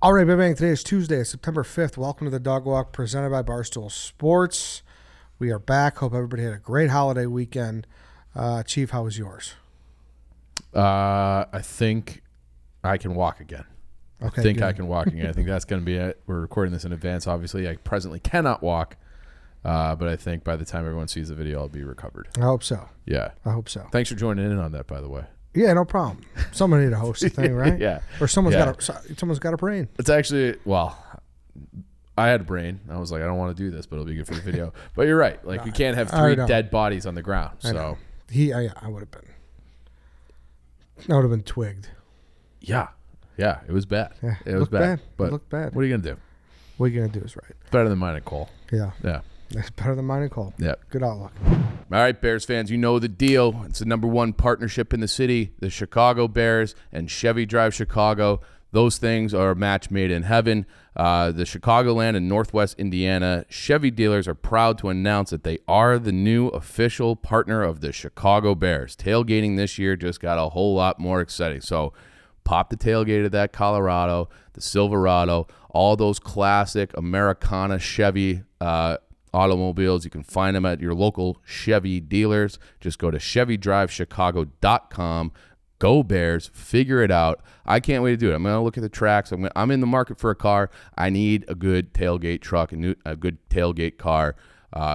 All right, Big Bang. Today is Tuesday, September 5th. Welcome to the Dog Walk presented by Barstool Sports. We are back. Hope everybody had a great holiday weekend. Chief, how was yours? I think I can walk again. Okay, I think good. I can walk again. I think that's going to be it. We're recording this in advance, obviously. I presently cannot walk, but I think by the time everyone sees the video, I'll be recovered. I hope so. Yeah. I hope so. Thanks for joining in on that, by the way. Yeah, no problem. Someone need to host the thing, right? Yeah. Or someone's Yeah. got a brain. It's actually, well, I had a brain. I was like, I don't want to do this, but it'll be good for the video. But you're right. Like, we can't have three dead bodies on the ground. So I would have been. I would have been twigged. Yeah. Yeah, it was bad. Yeah, it was bad. But it looked bad. What are you going to do? What you're gonna do is right. Better than mine and Cole. Yeah. Yeah. It's better than mine and Cole. Yeah. Good outlook. All right, Bears fans, you know the deal. It's the number one partnership in the city, the Chicago Bears and Chevy Drive Chicago. Those things are a match made in heaven. The CHICAGOLAND and Northwest Indiana Chevy dealers are proud to announce that they are the new official partner of the Chicago Bears. Tailgating this year just got a whole lot more exciting. So pop the tailgate of that Colorado, the Silverado, all those classic Americana Chevy automobiles. You can find them at your local Chevy dealers. Just go to ChevyDriveChicago.com. Go Bears. Figure it out. I can't wait to do it. I'm going to look at the tracks. I'm in the market for a car. I need a good tailgate truck, a good tailgate car.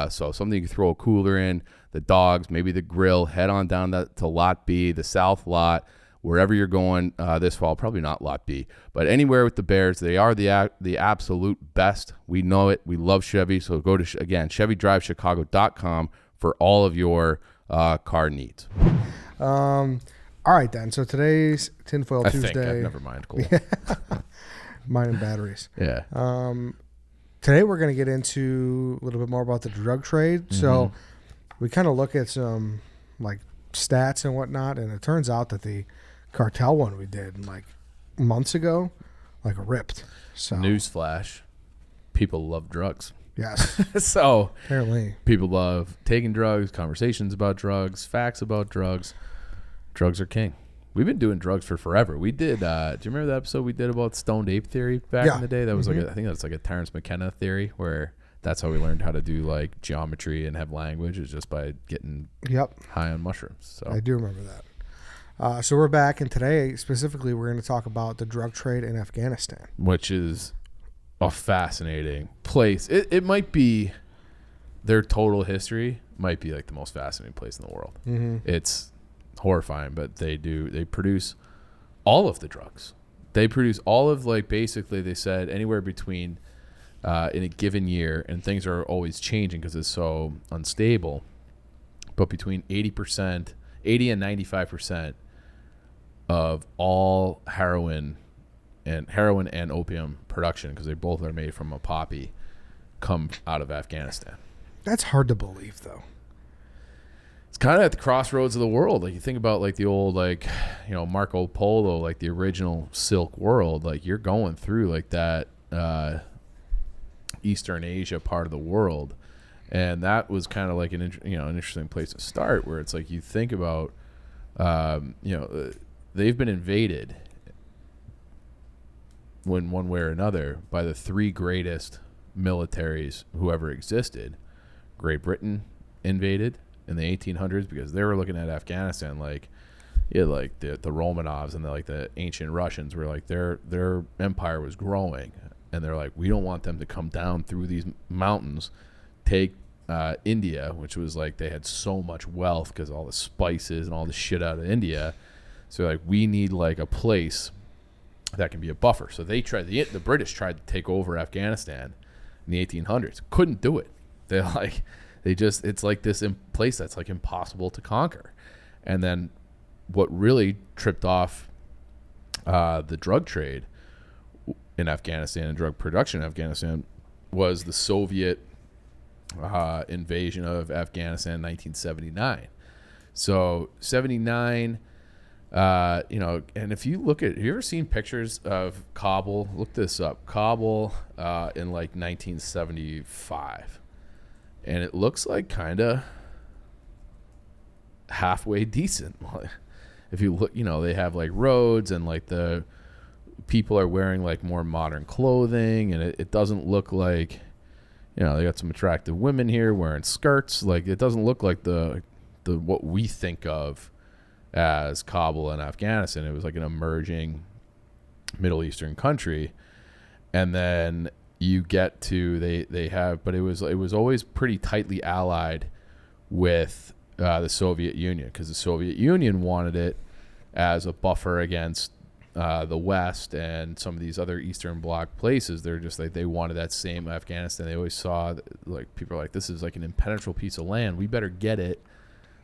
So something you can throw a cooler in, the dogs, maybe the grill. Head on down to Lot B, the South Lot. Wherever you're going this fall, probably not Lot B, but anywhere with the Bears, they are the absolute best. We know it. We love Chevy. So go to, again, ChevyDriveChicago.com for all of your car needs. All right, then. So today's Tinfoil Tuesday. Never mind. Cool. Mine and batteries. Yeah. Today we're going to get into a little bit more about the drug trade. Mm-hmm. So we kind of look at some like stats and whatnot, and it turns out that the cartel one we did like months ago, like ripped. So Newsflash, people love drugs. Yes. So apparently people love taking drugs, conversations about drugs, facts about drugs. Drugs are king. We've been doing drugs for forever. We did. Do you remember that episode we did about stoned ape theory back in the day? That was like I think that's like a Terrence McKenna theory, where that's how we learned how to do like geometry and have language, is just by getting high on mushrooms. So I do remember that. So we're back, and today specifically we're going to talk about the drug trade in Afghanistan, which is a fascinating place. It might be, their total history might be like the most fascinating place in the world. Mm-hmm. It's horrifying, but they produce all of the drugs. They produce all of, like, basically they said anywhere between in a given year, and things are always changing because it's so unstable, but between 80 and 95% of all heroin and opium production, because they both are made from a poppy, come out of Afghanistan. That's hard to believe, though. It's kind of at the crossroads of the world. Like, you think about like the old, like, you know, Marco Polo, like the original Silk world. Like, you're going through like that Eastern Asia part of the world, and that was kind of like an interesting place to start, where it's like you think about they've been invaded in one way or another by the three greatest militaries who ever existed. Great Britain invaded in the 1800s because they were looking at Afghanistan like the Romanovs and the ancient Russians were like, their empire was growing, and they're like, we don't want them to come down through these mountains, take India, which was like, they had so much wealth because all the spices and all the shit out of India. So like, we need like a place that can be a buffer. So they tried, the British tried to take over Afghanistan in the 1800s. Couldn't do it. It's like this place that's like impossible to conquer. And then what really tripped off the drug trade in Afghanistan and drug production in Afghanistan was the Soviet invasion of Afghanistan in 1979. So 79, and if you look at, have you ever seen pictures of Kabul? Look this up. Kabul in like 1975. And it looks like kind of halfway decent. If you look, they have like roads and like the people are wearing like more modern clothing, and it doesn't look like, you know, they got some attractive women here wearing skirts. Like, it doesn't look like the what we think of as Kabul and Afghanistan. It was like an emerging Middle Eastern country. And then you get to they have, but it was always pretty tightly allied with the Soviet Union, because the Soviet Union wanted it as a buffer against the West and some of these other Eastern Bloc places. They're just like, they wanted that same Afghanistan. They always saw, like, people are like, this is like an impenetrable piece of land. We better get it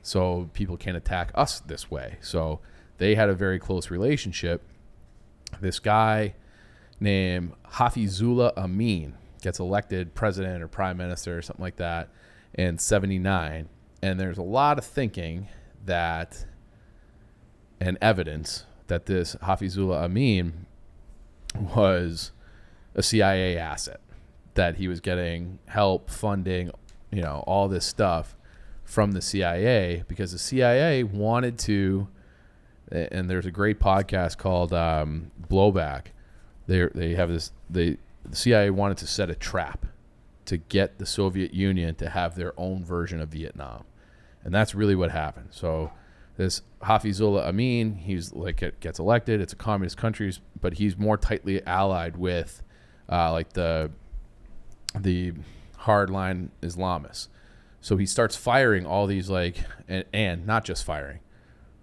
so people can't attack us this way. So they had a very close relationship. This guy named Hafizullah Amin gets elected president or prime minister or something like that in 79. And there's a lot of thinking that, and evidence that this Hafizullah Amin was a CIA asset, that he was getting help, funding, you know, all this stuff from the CIA, because the CIA wanted to, and there's a great podcast called Blowback. They have this, the CIA wanted to set a trap to get the Soviet Union to have their own version of Vietnam. And that's really what happened. So this Hafizullah Amin, he's like, gets elected. It's a communist country, but he's more tightly allied with like the hardline Islamists. So he starts firing all these, like, and not just firing,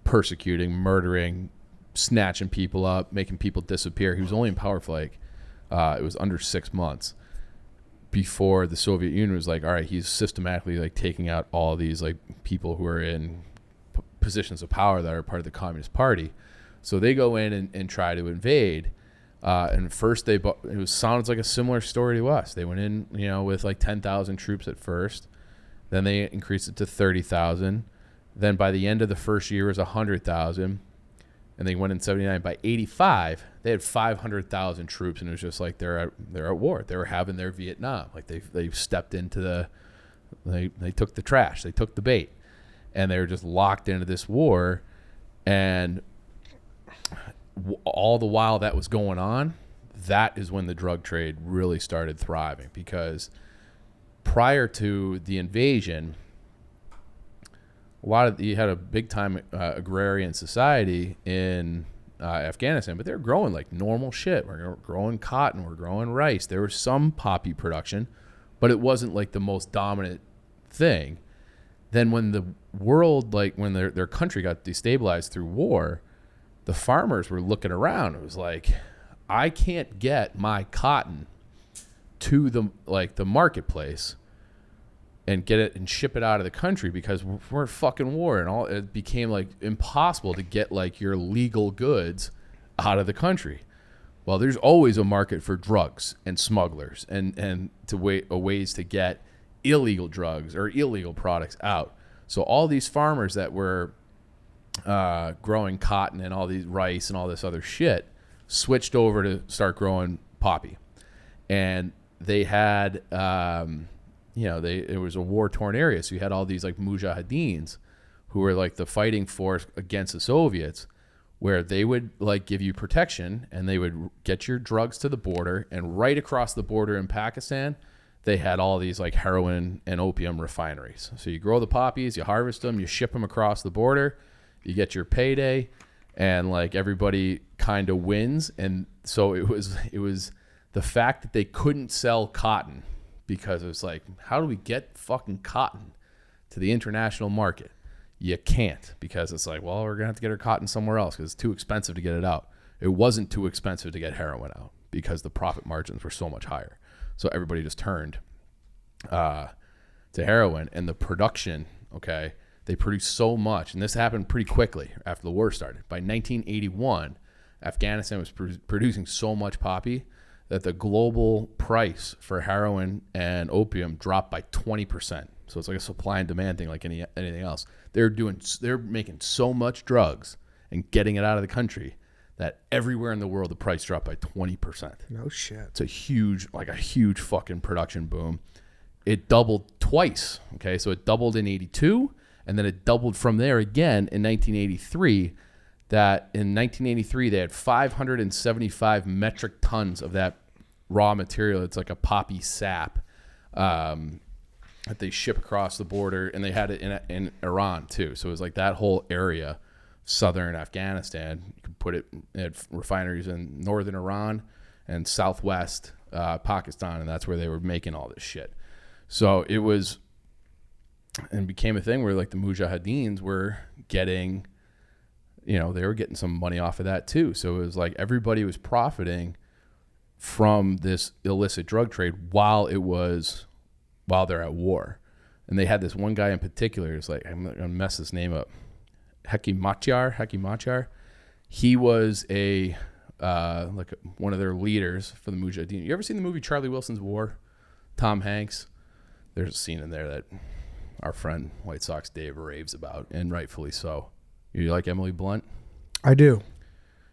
persecuting, murdering, snatching people up, making people disappear. He was only in power for like, it was under 6 months before the Soviet Union was like, all right, he's systematically like taking out all these like people who are in positions of power that are part of the Communist Party. So they go in and try to invade. And first sounds like a similar story to us. They went in, you know, with like 10,000 troops at first. Then they increased it to 30,000. Then by the end of the first year, it was 100,000. And they went in 79. By 85, they had 500,000 troops, and it was just like they're at war. They were having their Vietnam. Like they stepped into they took the trash. They took the bait. And they were just locked into this war. And all the while that was going on, that is when the drug trade really started thriving, because prior to the invasion, you had a big time agrarian society in Afghanistan, but they were growing like normal shit. We're growing cotton, we're growing rice. There was some poppy production, but it wasn't like the most dominant thing. Then when the world, like when their country got destabilized through war, the farmers were looking around. It was like, I can't get my cotton to the marketplace and get it and ship it out of the country because we're in fucking war, and all. It became like impossible to get like your legal goods out of the country. Well, there's always a market for drugs and smugglers and ways to get illegal drugs or illegal products out. So all these farmers that were growing cotton and all these rice and all this other shit switched over to start growing poppy, and they had it was a war-torn area, so you had all these like mujahideens who were like the fighting force against the Soviets, where they would like give you protection and they would get your drugs to the border, and right across the border in Pakistan they had all these like heroin and opium refineries. So you grow the poppies, you harvest them, you ship them across the border, you get your payday, and like everybody kind of wins. And so it was the fact that they couldn't sell cotton, because it was like, how do we get fucking cotton to the international market? You can't, because it's like, well, we're gonna have to get our cotton somewhere else because it's too expensive to get it out. It wasn't too expensive to get heroin out because the profit margins were so much higher. So everybody just turned to heroin, and the production, okay, they produced so much, and this happened pretty quickly after the war started. By 1981, Afghanistan was producing so much poppy that the global price for heroin and opium dropped by 20%. So it's like a supply and demand thing, like anything else. They're making so much drugs and getting it out of the country that everywhere in the world the price dropped by 20%. No shit. It's a huge fucking production boom. It doubled twice. Okay, so it doubled in 82, and then it doubled from there again in 1983. that in 1983 they had 575 metric tons of that raw material. It's like a poppy sap that they ship across the border, and they had it in Iran too. So it was like that whole area, southern Afghanistan. You could put it at refineries in northern Iran and southwest Pakistan, and that's where they were making all this shit. So it was, and became a thing where like the Mujahideens were getting, they were getting some money off of that too. So it was like everybody was profiting from this illicit drug trade while they're at war. And they had this one guy in particular, it's like, I'm gonna mess this name up, Heki Machar. He was one of their leaders for the Mujahideen. You ever seen the movie Charlie Wilson's War? Tom Hanks. There's a scene in there that our friend White Sox Dave raves about, and rightfully so. You like Emily Blunt? I do.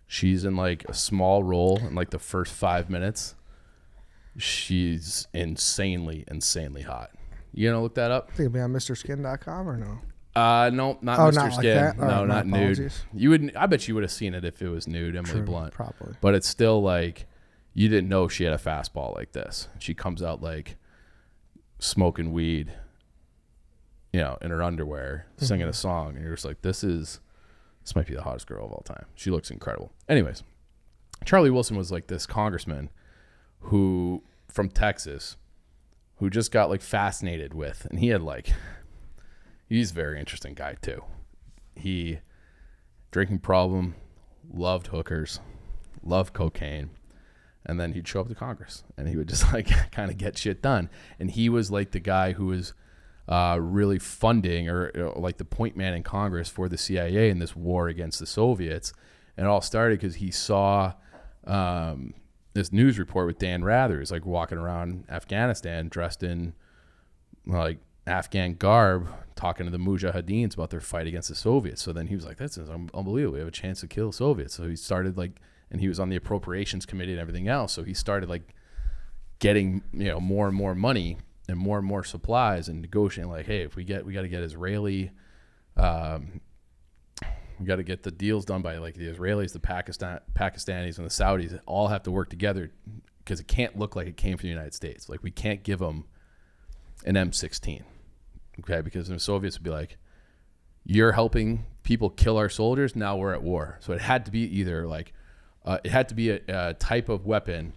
She's in like a small role in like the first 5 minutes. She's insanely hot. You gonna look that up? Think it'll be on MrSkin.com or no? No, not Mr. Not Skin. like that? No, not apologies. nude. You would. I bet you would have seen it if it was nude, Emily Blunt. Probably. But it's still like you didn't know she had a fastball like this. She comes out like smoking weed, in her underwear, singing a song, and you're just like, this might be the hottest girl of all time. She looks incredible. Anyways, Charlie Wilson was like this congressman from Texas who just got like fascinated with, and he's a very interesting guy too. He drinking problem, loved hookers, loved cocaine, and then he'd show up to Congress and he would just like kind of get shit done. And he was like the guy who was really funding or like the point man in Congress for the CIA in this war against the Soviets. And it all started because he saw this news report with Dan Rather. He's like walking around Afghanistan dressed in like Afghan garb, talking to the Mujahideens about their fight against the Soviets. So then he was like, this is unbelievable. We have a chance to kill the Soviets. So he started and he was on the appropriations committee and everything else. So he started like getting, more and more money and more supplies and negotiating like, hey, if we got to get Israeli, we got to get the deals done by like the Israelis, the Pakistanis, and the Saudis all have to work together because it can't look like it came from the United States. Like we can't give them an M16, okay? Because the Soviets would be like, you're helping people kill our soldiers. Now we're at war. So it had to be either like, it had to be a type of weapon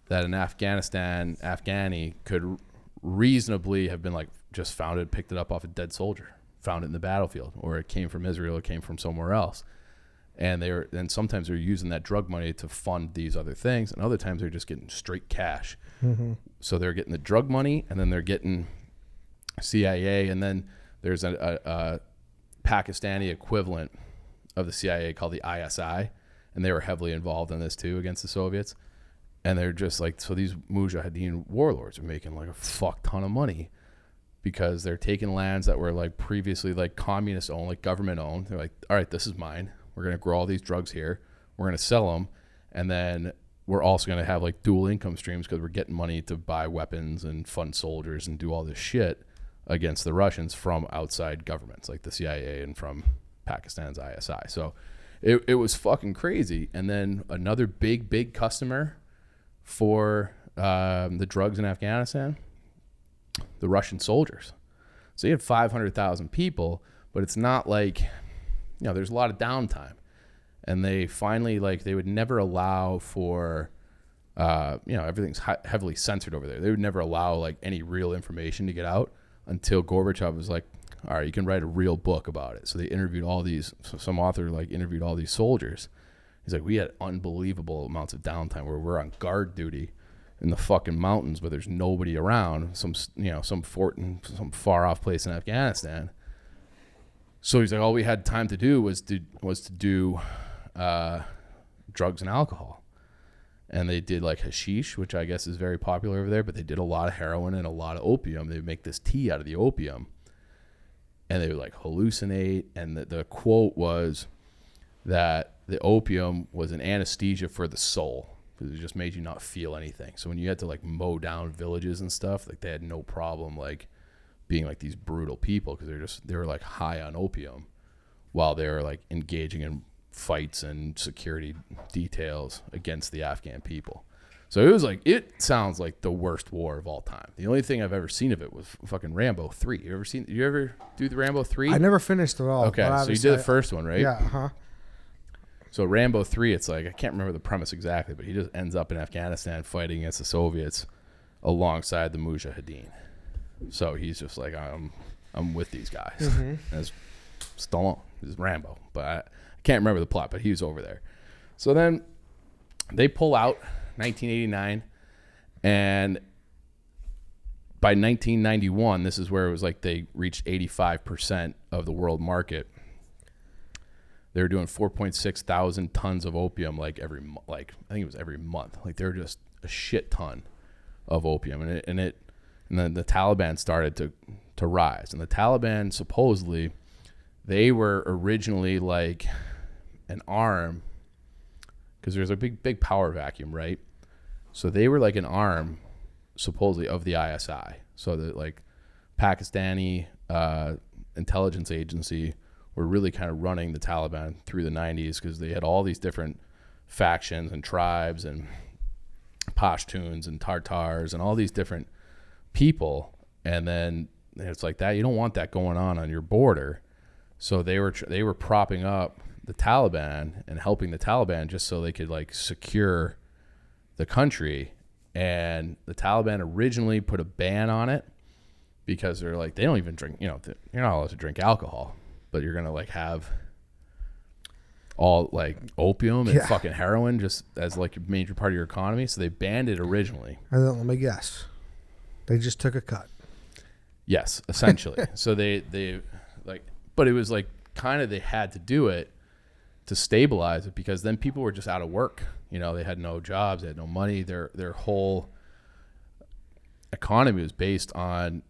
that an Afghani could reasonably have been like just found it, picked it up off a dead soldier, found it in the battlefield, or it came from Israel, it came from somewhere else. And sometimes they're using that drug money to fund these other things, and other times they're just getting straight cash. Mm-hmm. So they're getting the drug money, and then they're getting CIA, and then there's a Pakistani equivalent of the CIA called the ISI, and they were heavily involved in this too against the Soviets. And they're just like, so these Mujahideen warlords are making like a fuck ton of money because they're taking lands that were like previously like communist owned, like government owned. They're like, all right, this is mine. We're going to grow all these drugs here. We're going to sell them. And then we're also going to have like dual income streams because we're getting money to buy weapons and fund soldiers and do all this shit against the Russians from outside governments like the CIA and from Pakistan's ISI. So it was fucking crazy. And then another big customer for the drugs in Afghanistan, the Russian soldiers. So you had 500,000 people, but it's not like, there's a lot of downtime. And they finally, they would never allow for, everything's heavily censored over there. They would never allow, any real information to get out until Gorbachev was like, all right, you can write a real book about it. So they interviewed some author, interviewed all these soldiers. He's like, we had unbelievable amounts of downtime where we're on guard duty in the fucking mountains, but there's nobody around, some fort in some far off place in Afghanistan. So he's like, all we had time to do was to do drugs and alcohol. And they did hashish, which I guess is very popular over there, but they did a lot of heroin and a lot of opium. They would make this tea out of the opium. And they would hallucinate. And the quote was that the opium was an anesthesia for the soul because it just made you not feel anything. So when you had to mow down villages and stuff, they had no problem being these brutal people because they were high on opium while they were engaging in fights and security details against the Afghan people. So it was like, it sounds like the worst war of all time. The only thing I've ever seen of it was fucking Rambo 3. You ever do the Rambo 3? I never finished it all. Okay, so you did the first one, right? Yeah, uh-huh. So Rambo 3, it's like, I can't remember the premise exactly, but he just ends up in Afghanistan fighting against the Soviets alongside the Mujahideen. So he's just like, I'm with these guys. Mm-hmm. As Stallone, is Rambo, but I can't remember the plot, but he was over there. So then they pull out 1989, and by 1991, this is where it was like they reached 85% of the world market. They were doing 4.6 thousand tons of opium I think it was every month. Like they were just a shit ton of opium, and then the Taliban started to rise. And the Taliban, supposedly, they were originally like an arm, because there's a big power vacuum, right? So they were like an arm, supposedly, of the ISI. So the like Pakistani intelligence agency were really kind of running the Taliban through the 90s, because they had all these different factions and tribes and Pashtuns and Tartars and all these different people. And then it's like that. You don't want that going on your border. So they were propping up the Taliban and helping the Taliban just so they could like secure the country. And the Taliban originally put a ban on it because they're like, they don't even drink, you're not allowed to drink alcohol, but you're going to like have all like opium and fucking heroin just as like a major part of your economy. So they banned it originally. And then let me guess. They just took a cut. Yes, essentially. So they like, but it was like kind of, they had to do it to stabilize it, because then people were just out of work. They had no jobs, they had no money. Their whole economy was based on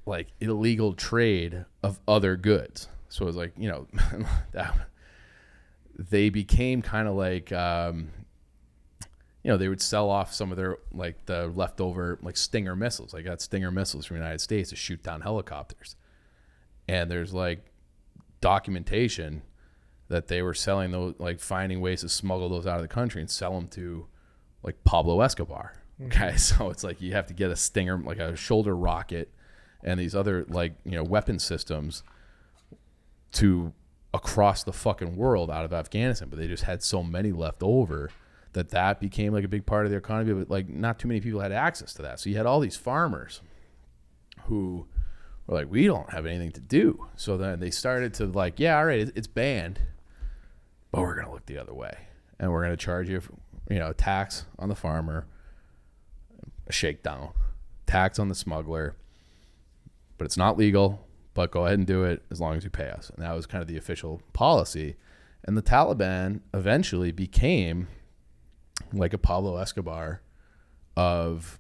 like illegal trade of other goods. So it was like, they became kind of like, they would sell off some of their, like the leftover like Stinger missiles. I got Stinger missiles from the United States to shoot down helicopters. And there's like documentation that they were selling those, like finding ways to smuggle those out of the country and sell them to like Pablo Escobar. Okay. So it's like, you have to get a Stinger, like a shoulder rocket and these other like, weapon systems to across the fucking world out of Afghanistan. But they just had so many left over that became like a big part of their economy, but like not too many people had access to that. So you had all these farmers who were like, we don't have anything to do. So then they started to like, yeah, all right, it's banned, but we're going to look the other way. And we're going to charge you, a tax on the farmer, a shakedown, tax on the smuggler, but it's not legal, but go ahead and do it as long as you pay us. And that was kind of the official policy. And the Taliban eventually became like a Pablo Escobar of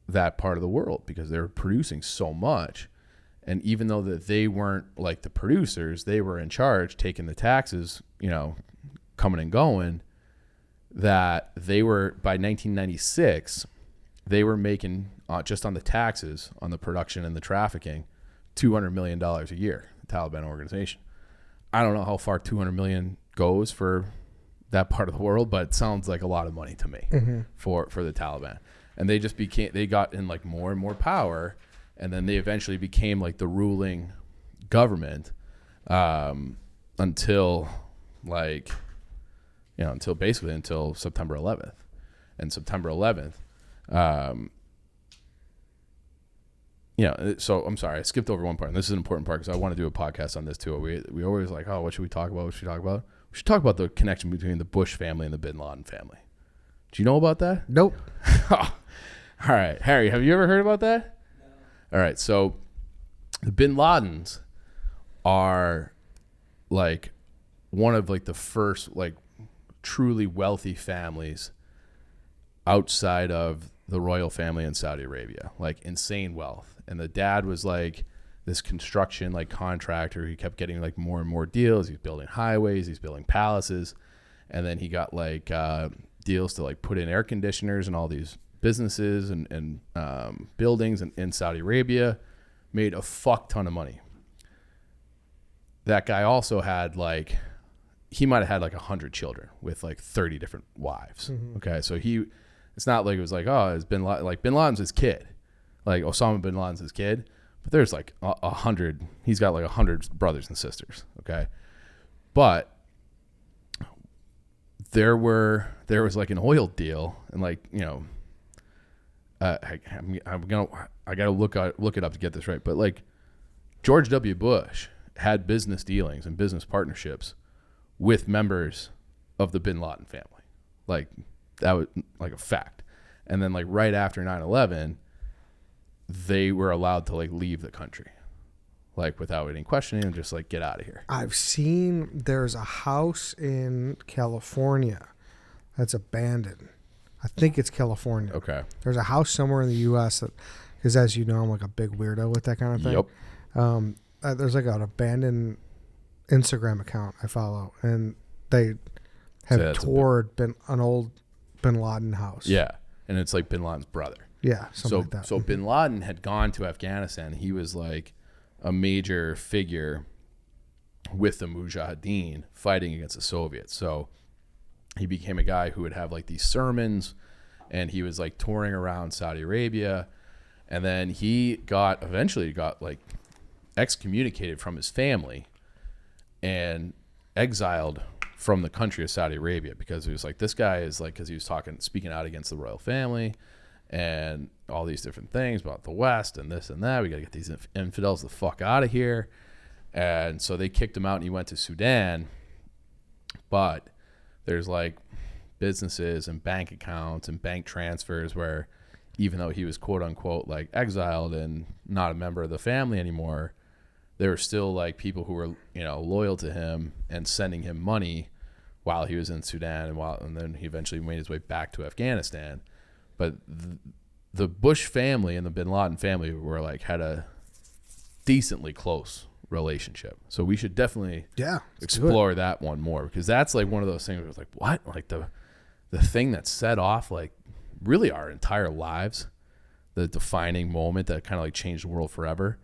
that part of the world, because they were producing so much. And even though that they weren't like the producers, they were in charge, taking the taxes, coming and going, that they were, by 1996, they were making, just on the taxes, on the production and the trafficking, $200 million a year, the Taliban organization. I don't know how far 200 million goes for that part of the world, but it sounds like a lot of money to me for the Taliban. And they just they got in like more and more power. And then they eventually became like the ruling government until September 11th. And September 11th, so I'm sorry, I skipped over one part. And this is an important part because I want to do a podcast on this too. We always like, oh, what should we talk about? What should we talk about? We should talk about the connection between the Bush family and the Bin Laden family. Do you know about that? Nope. All right. Harry, have you ever heard about that? All right, so the Bin Ladens are like one of like the first like truly wealthy families outside of the royal family in Saudi Arabia, like insane wealth. And the dad was like this construction like contractor. He kept getting like more and more deals. He's building highways, he's building palaces, and then he got like deals to like put in air conditioners and all these businesses and buildings in Saudi Arabia, made a fuck ton of money. That guy also had like he might have had like 100 children with like 30 different wives. Okay, so it's not like it was like, oh, it's Bin Laden's his kid, like Osama bin Laden's his kid, but there's like 100. He's got like 100 brothers and sisters. Okay, but there was like an oil deal, and like, you know, I gotta look it up to get this right, but like George W. Bush had business dealings and business partnerships with members of the Bin Laden family. Like, that was like a fact. And then like right after 9/11, they were allowed to like leave the country, like without any questioning, and just like get out of here. I've seen there's a house in California that's abandoned. I think it's California. Okay. There's a house somewhere in the U.S. that, because as you know, I'm like a big weirdo with that kind of thing. Yep. There's like an abandoned Instagram account I follow, and they have toured an old Bin Laden house. Yeah, and it's like Bin Laden's brother. Yeah, something like that. So Bin Laden had gone to Afghanistan. He was like a major figure with the Mujahideen fighting against the Soviets. So he became a guy who would have like these sermons, and he was like touring around Saudi Arabia, and then he eventually got like excommunicated from his family and exiled from the country of Saudi Arabia, because he was like, this guy is like, because he was speaking out against the royal family and all these different things about the West and this and that. We got to get these infidels the fuck out of here. And so they kicked him out, and he went to Sudan. But there's like businesses and bank accounts and bank transfers where, even though he was quote unquote like exiled and not a member of the family anymore, there were still like people who were, you know, loyal to him and sending him money while he was in Sudan, and then he eventually made his way back to Afghanistan. But the Bush family and the Bin Laden family were like, had a decently close relationship. So we should definitely explore that one more, because that's like one of those things where it's like, what? Like the thing that set off like really our entire lives, the defining moment that kind of like changed the world forever.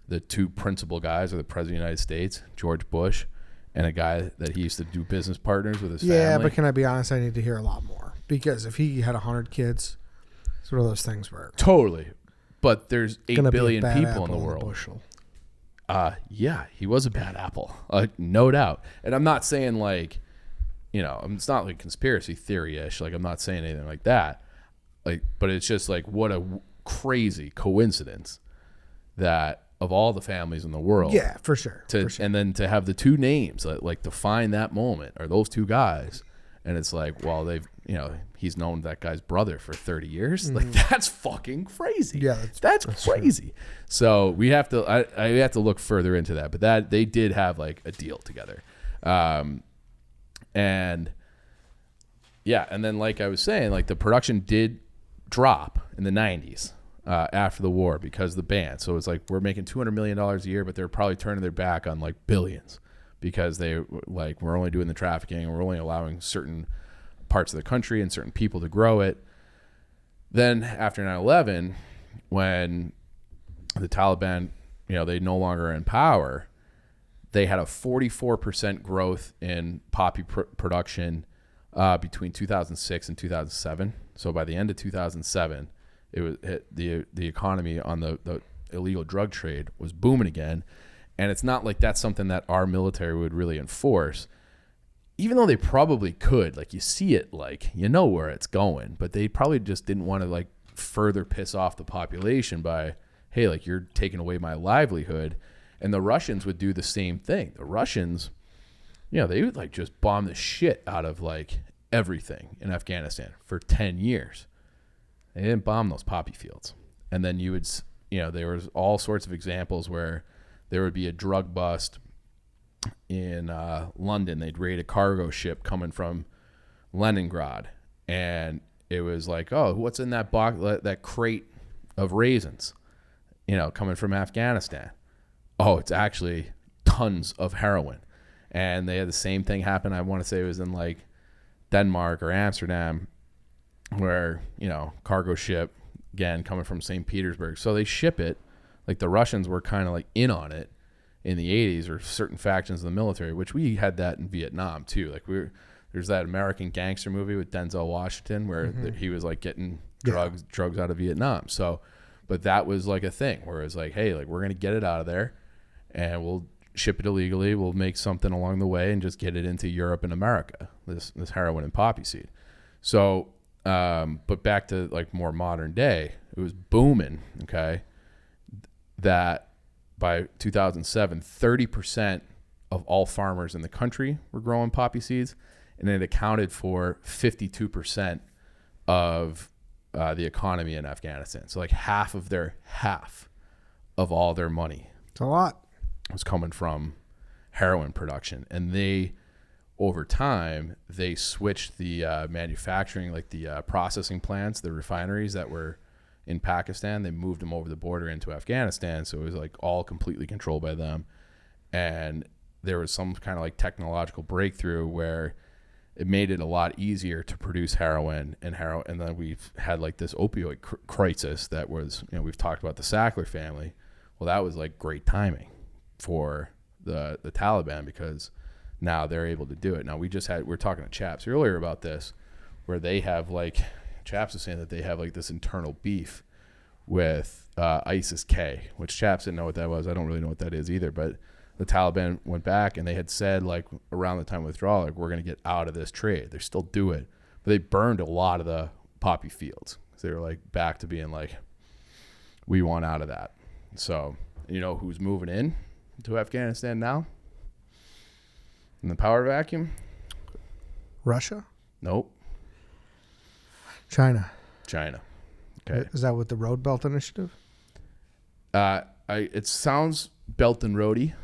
The two principal guys are the President of the United States, George Bush, and a guy that he used to do business partners with his family. Yeah, but can I be honest? I need to hear a lot more, because if he had 100 kids, it's one of those things where totally. But there's 8 billion people in the world. Yeah, he was a bad apple, no doubt. And I'm not saying like, you know, it's not like conspiracy theory-ish. Like, I'm not saying anything like that. Like, but it's just like, what a crazy coincidence that of all the families in the world. Yeah, for sure. And then to have the two names like define that moment are those two guys. And it's like, well, they've, you know, he's known that guy's brother for 30 years. Like, that's fucking crazy. Yeah, that's crazy. True. So we have to, I have to look further into that, but that they did have like a deal together. And yeah. And then, like I was saying, like the production did drop in the 90s. After the war, because of the ban. So it's like, we're making $200 million a year, but they're probably turning their back on like billions, because they like, we're only doing the trafficking, and we're only allowing certain parts of the country and certain people to grow it. Then after 9/11, when the Taliban, you know, they no longer are in power, they had a 44% growth in poppy production between 2006 and 2007. So by the end of 2007, it was the economy on the illegal drug trade was booming again. And it's not like that's something that our military would really enforce, even though they probably could. Like, you see it, like, you know where it's going, but they probably just didn't want to like further piss off the population by, hey, like, you're taking away my livelihood. And the Russians would do the same thing. The Russians, you know, they would like just bomb the shit out of like everything in Afghanistan for 10 years. They didn't bomb those poppy fields. And then you would, you know, there was all sorts of examples where there would be a drug bust in London. They'd raid a cargo ship coming from Leningrad, and it was like, oh, what's in that box, that crate of raisins, you know, coming from Afghanistan? Oh, it's actually tons of heroin. And they had the same thing happen. I want to say it was in like Denmark or Amsterdam, where, you know, cargo ship, again, coming from St. Petersburg. So they ship it, like the Russians were kind of like in on it, in the 80s, or certain factions of the military, which we had that in Vietnam too. Like there's that American Gangster movie with Denzel Washington where he was like getting drugs out of Vietnam. So, but that was like a thing where it was like, hey, like we're going to get it out of there and we'll ship it illegally. We'll make something along the way and just get it into Europe and America, this heroin and poppy seed. So, but back to like more modern day, it was booming. Okay. That by 2007, 30% of all farmers in the country were growing poppy seeds, and it accounted for 52% of the economy in Afghanistan. So like half of all their money. It's a lot. Was coming from heroin production. And they, over time, they switched the manufacturing, like the processing plants, the refineries that were in Pakistan, they moved them over the border into Afghanistan. So it was like all completely controlled by them. And there was some kind of like technological breakthrough where it made it a lot easier to produce heroin. And then we've had like this opioid crisis that was, we've talked about the Sackler family. Well, that was like great timing for the Taliban, because now they're able to do it. Now we were talking to Chaps earlier about this, where they have like, Chaps was saying that they have like this internal beef with ISIS-K, which Chaps didn't know what that was. I don't really know what that is either, but the Taliban went back and they had said like around the time of withdrawal, like we're going to get out of this trade. They still do it, but they burned a lot of the poppy fields. So they were like back to being like, we want out of that. So, who's moving in to Afghanistan now? In the power vacuum? Russia? Nope. China. Okay. Is that with the Road Belt Initiative? It sounds Belt and Roady.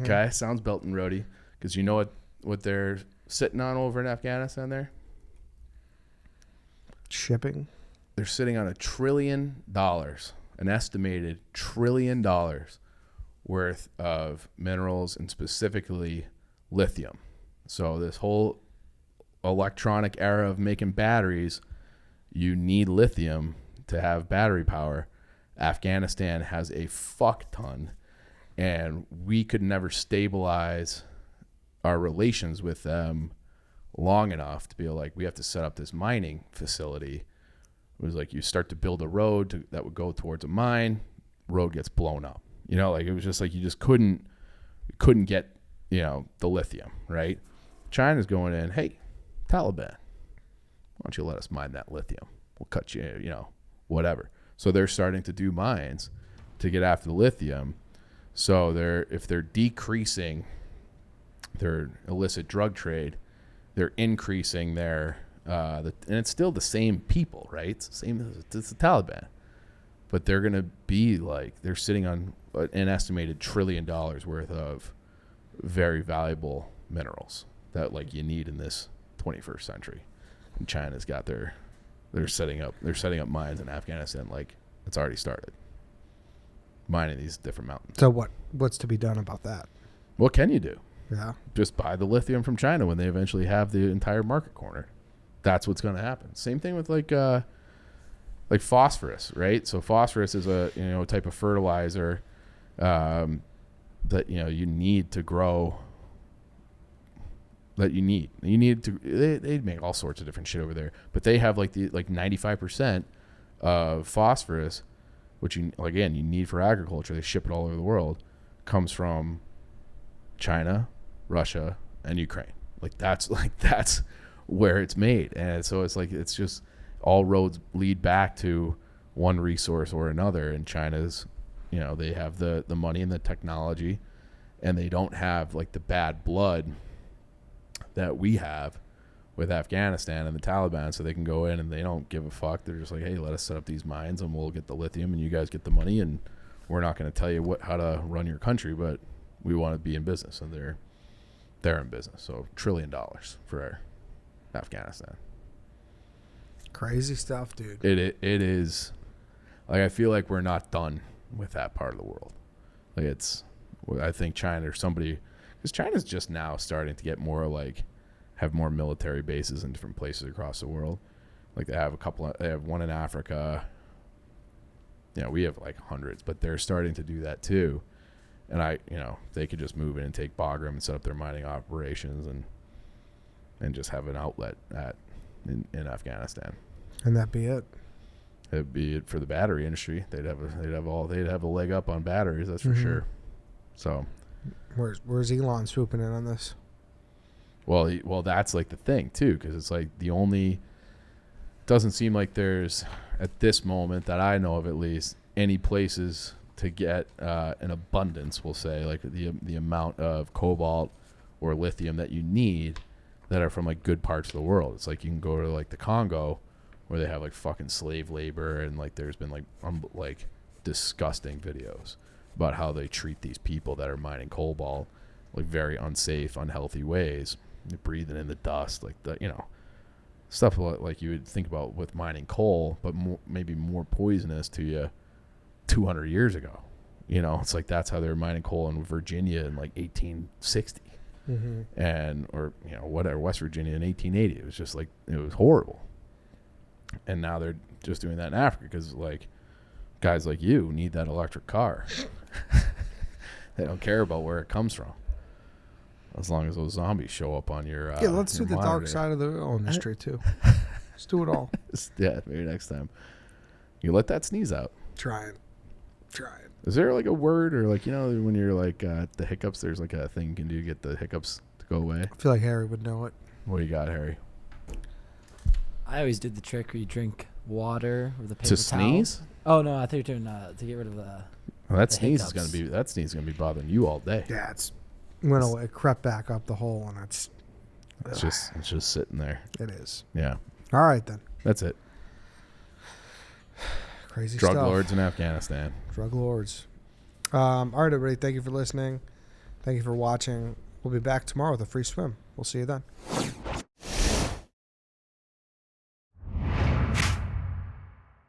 Okay, sounds Belt and Roady, because you know what they're sitting on over in Afghanistan there? Shipping. They're sitting on $1 trillion, an estimated $1 trillion worth of minerals, and specifically lithium. So this whole electronic era of making batteries, you need lithium to have battery power. Afghanistan has a fuck ton, and we could never stabilize our relations with them long enough to be like, we have to set up this mining facility. It was like you start to build a road that would go towards a mine, road gets blown up. Like it was just like you just couldn't get, the lithium, right? China's going in, hey, Taliban, why don't you let us mine that lithium? We'll cut you, whatever. So they're starting to do mines to get after the lithium. So if they're decreasing their illicit drug trade, they're increasing their and it's still the same people, right? It's the same. It's the Taliban, but they're gonna be like, they're sitting on an estimated $1 trillion worth of very valuable minerals that like you need in this 21st century. And China's got they're setting up mines in Afghanistan, like it's already started mining these different mountains. So what's to be done about that? What can you do? Yeah. Just buy the lithium from China when they eventually have the entire market cornered. That's what's going to happen. Same thing with like phosphorus, right? So phosphorus is a type of fertilizer that you need to grow. That you need to. They make all sorts of different shit over there, but they have like 95% of phosphorus, which you need for agriculture. They ship it all over the world. Comes from China, Russia, and Ukraine. That's where it's made. And so it's just all roads lead back to one resource or another. And China's, they have the money and the technology, and they don't have like the bad blood that we have with Afghanistan and the Taliban, so they can go in and they don't give a fuck. They're just like, hey, let us set up these mines and we'll get the lithium and you guys get the money, and we're not going to tell you how to run your country, but we want to be in business. And they're in business. So $1 trillion for Afghanistan. Crazy stuff, dude. It is like, I feel like we're not done with that part of the world. I think China or somebody, because China's just now starting to get more have more military bases in different places across the world. Like they have one in Africa. We have like hundreds, but they're starting to do that too. And they could just move in and take Bagram and set up their mining operations and just have an outlet in Afghanistan. And that'd be it. It'd be it for the battery industry. They'd have a leg up on batteries, that's for sure. So, where's Elon swooping in on this? Well, that's like the thing too, because it's like doesn't seem like there's at this moment that I know of at least any places to get an abundance, we'll say, like the amount of cobalt or lithium that you need that are from like good parts of the world. It's like you can go to like the Congo where they have like fucking slave labor, and like there's been like disgusting videos about how they treat these people that are mining cobalt, like very unsafe, unhealthy ways. They're breathing in the dust, like stuff like you would think about with mining coal, but maybe more poisonous to you 200 years ago. It's like that's how they were mining coal in Virginia in like 1860, or whatever, West Virginia in 1880. It was just like, it was horrible. And now they're just doing that in Africa because like guys like you need that electric car. They don't care about where it comes from, as long as those zombies show up on your let's do the monitor. dark side of the oil industry too. Let's do it all. Yeah, maybe next time you let that sneeze out. Try it. Is there like a word, or like when you're like the hiccups, there's like a thing you can do to get the hiccups to go away? I feel like Harry would know it. What do you got, Harry? I always did the trick where you drink water with a paper To towel. sneeze? Oh no, I thought you were doing to get rid of the. Well, that the sneeze hiccups. is gonna be bothering you all day. Yeah, it crept back up the hole, and it's just sitting there. It is. Yeah. All right then. That's it. Crazy Drug stuff. lords in Afghanistan. Drug lords. All right, everybody. Thank you for listening. Thank you for watching. We'll be back tomorrow with a free swim. We'll see you then.